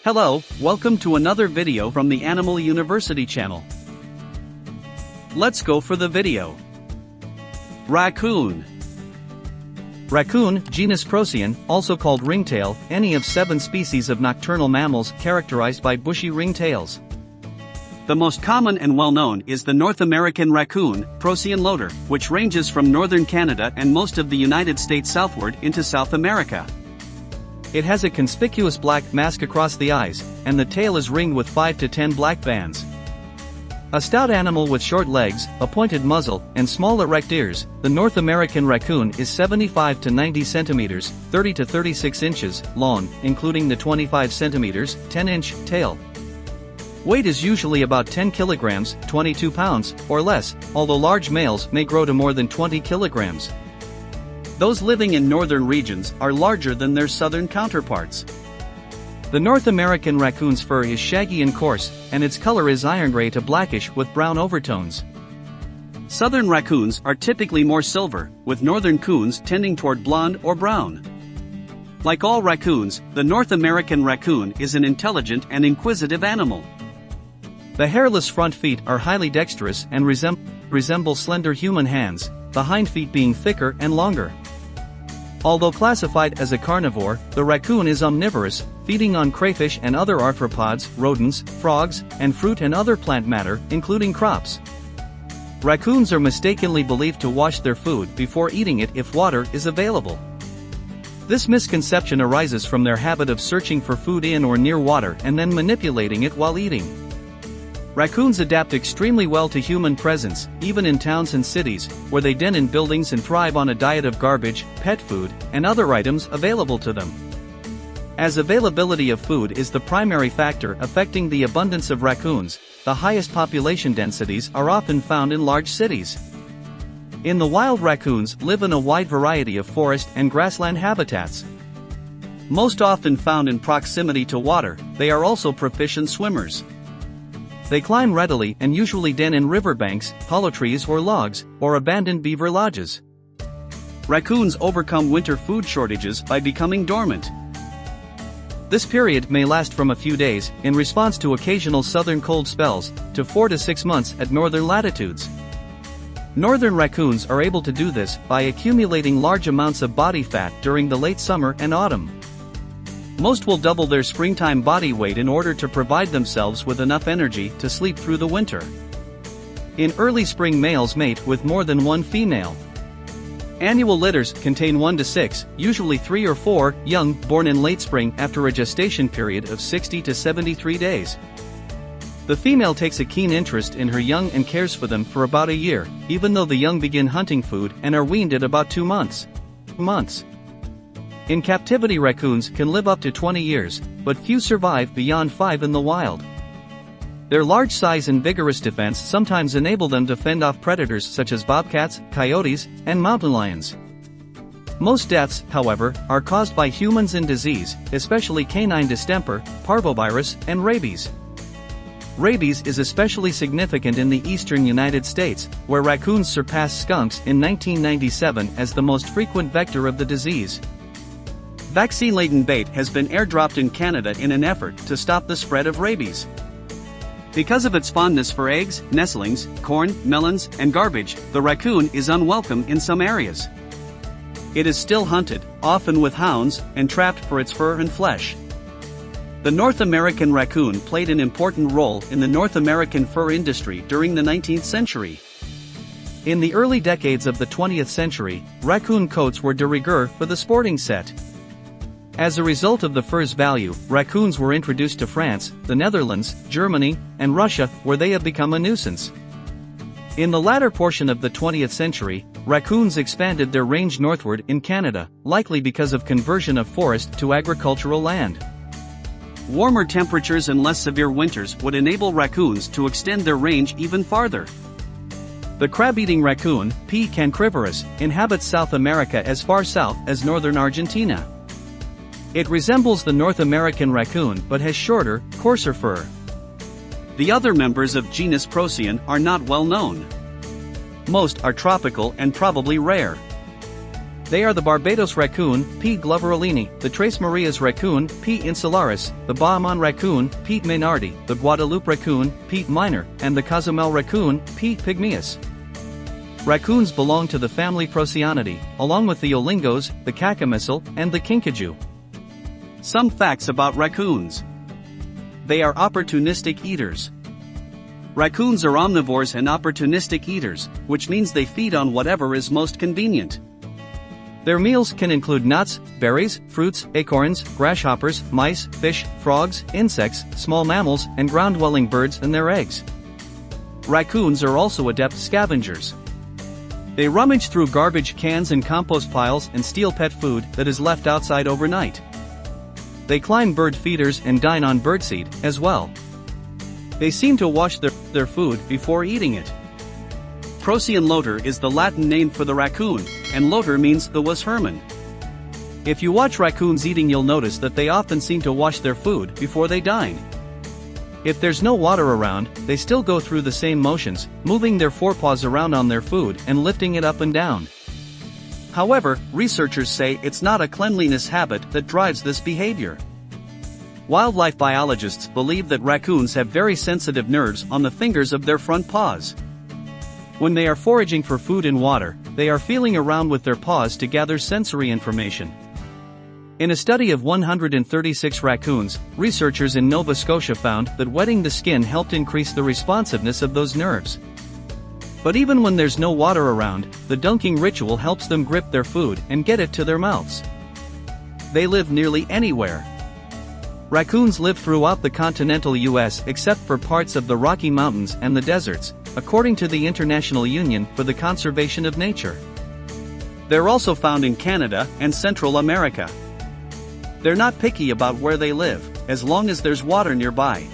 Hello, welcome to another video from the Animal University channel. Let's go for the video. Raccoon. Raccoon, genus Procyon, also called ringtail, any of 7 species of nocturnal mammals characterized by bushy ringtails. The most common and well-known is the North American raccoon, Procyon lotor, which ranges from northern Canada and most of the United States southward into South America. It has a conspicuous black mask across the eyes, and the tail is ringed with 5 to 10 black bands. A stout animal with short legs, a pointed muzzle, and small erect ears, the North American raccoon is 75 to 90 centimeters, 30 to 36 inches, long, including the 25 centimeters, 10-inch, tail. Weight is usually about 10 kilograms, 22 pounds, or less, although large males may grow to more than 20 kilograms. Those living in northern regions are larger than their southern counterparts. The North American raccoon's fur is shaggy and coarse, and its color is iron gray to blackish with brown overtones. Southern raccoons are typically more silver, with northern coons tending toward blonde or brown. Like all raccoons, the North American raccoon is an intelligent and inquisitive animal. The hairless front feet are highly dexterous and resemble slender human hands, the hind feet being thicker and longer. Although classified as a carnivore, the raccoon is omnivorous, feeding on crayfish and other arthropods, rodents, frogs, and fruit and other plant matter, including crops. Raccoons are mistakenly believed to wash their food before eating it if water is available. This misconception arises from their habit of searching for food in or near water and then manipulating it while eating. Raccoons adapt extremely well to human presence, even in towns and cities, where they den in buildings and thrive on a diet of garbage, pet food, and other items available to them. As availability of food is the primary factor affecting the abundance of raccoons, the highest population densities are often found in large cities. In the wild, raccoons live in a wide variety of forest and grassland habitats. Most often found in proximity to water, they are also proficient swimmers. They climb readily and usually den in riverbanks, hollow trees or logs, or abandoned beaver lodges. Raccoons overcome winter food shortages by becoming dormant. This period may last from a few days, in response to occasional southern cold spells, to 4 to 6 months at northern latitudes. Northern raccoons are able to do this by accumulating large amounts of body fat during the late summer and autumn. Most will double their springtime body weight in order to provide themselves with enough energy to sleep through the winter. In early spring, males mate with more than one female. Annual litters contain 1 to 6, usually 3 or 4, young, born in late spring after a gestation period of 60 to 73 days. The female takes a keen interest in her young and cares for them for about a year, even though the young begin hunting food and are weaned at about 2 months. In captivity, raccoons can live up to 20 years, but few survive beyond 5 in the wild. Their large size and vigorous defense sometimes enable them to fend off predators such as bobcats, coyotes, and mountain lions. Most deaths, however, are caused by humans and disease, especially canine distemper, parvovirus, and rabies. Rabies is especially significant in the eastern United States, where raccoons surpassed skunks in 1997 as the most frequent vector of the disease. Vaccine-laden bait has been airdropped in Canada in an effort to stop the spread of rabies. Because of its fondness for eggs, nestlings, corn, melons, and garbage, the raccoon is unwelcome in some areas. It is still hunted, often with hounds, and trapped for its fur and flesh. The North American raccoon played an important role in the North American fur industry during the 19th century. In the early decades of the 20th century, raccoon coats were de rigueur for the sporting set. As a result of the fur's value, raccoons were introduced to France, the Netherlands, Germany, and Russia, where they have become a nuisance. In the latter portion of the 20th century, raccoons expanded their range northward in Canada, likely because of conversion of forest to agricultural land. Warmer temperatures and less severe winters would enable raccoons to extend their range even farther. The crab-eating raccoon, P. cancrivorus, inhabits South America as far south as northern Argentina. It resembles the North American raccoon but has shorter, coarser fur. The other members of genus Procyon are not well known. Most are tropical and probably rare. They are the Barbados raccoon, P. gloverolini, the Tres Marias raccoon, P. insularis, the Bahaman raccoon, P. maynardi, the Guadeloupe raccoon, P. minor, and the Cozumel raccoon, P. pygmaeus. Raccoons belong to the family Procyon, along with the olingos, the cacomycel, and the kinkajou. Some facts about raccoons. They are opportunistic eaters. Raccoons are omnivores and opportunistic eaters, which means they feed on whatever is most convenient. Their meals can include nuts, berries, fruits, acorns, grasshoppers, mice, fish, frogs, insects, small mammals, and ground-dwelling birds and their eggs. Raccoons are also adept scavengers. They rummage through garbage cans and compost piles and steal pet food that is left outside overnight. They climb bird feeders and dine on birdseed, as well. They seem to wash their food before eating it. Procyon loter is the Latin name for the raccoon, and loter means the was Herman. If you watch raccoons eating, you'll notice that they often seem to wash their food before they dine. If there's no water around, they still go through the same motions, moving their forepaws around on their food and lifting it up and down. However, researchers say it's not a cleanliness habit that drives this behavior. Wildlife biologists believe that raccoons have very sensitive nerves on the fingers of their front paws. When they are foraging for food and water, they are feeling around with their paws to gather sensory information. In a study of 136 raccoons, researchers in Nova Scotia found that wetting the skin helped increase the responsiveness of those nerves. But even when there's no water around, the dunking ritual helps them grip their food and get it to their mouths. They live nearly anywhere. Raccoons live throughout the continental U.S. except for parts of the Rocky Mountains and the deserts, according to the International Union for the Conservation of Nature. They're also found in Canada and Central America. They're not picky about where they live, as long as there's water nearby.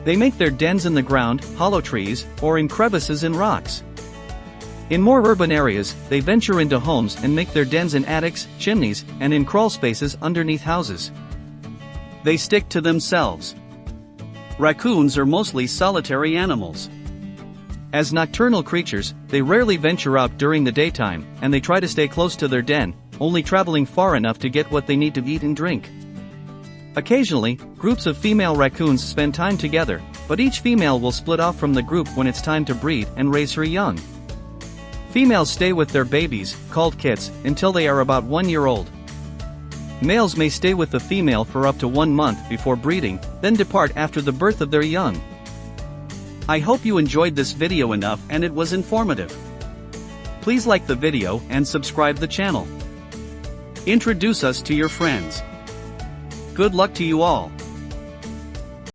They make their dens in the ground, hollow trees, or in crevices in rocks. In more urban areas, they venture into homes and make their dens in attics, chimneys, and in crawl spaces underneath houses. They stick to themselves. Raccoons are mostly solitary animals. As nocturnal creatures, they rarely venture out during the daytime, and they try to stay close to their den, only traveling far enough to get what they need to eat and drink. Occasionally, groups of female raccoons spend time together, but each female will split off from the group when it's time to breed and raise her young. Females stay with their babies, called kits, until they are about 1 year old. Males may stay with the female for up to 1 month before breeding, then depart after the birth of their young. I hope you enjoyed this video enough and it was informative. Please like the video and subscribe the channel. Introduce us to your friends. Good luck to you all.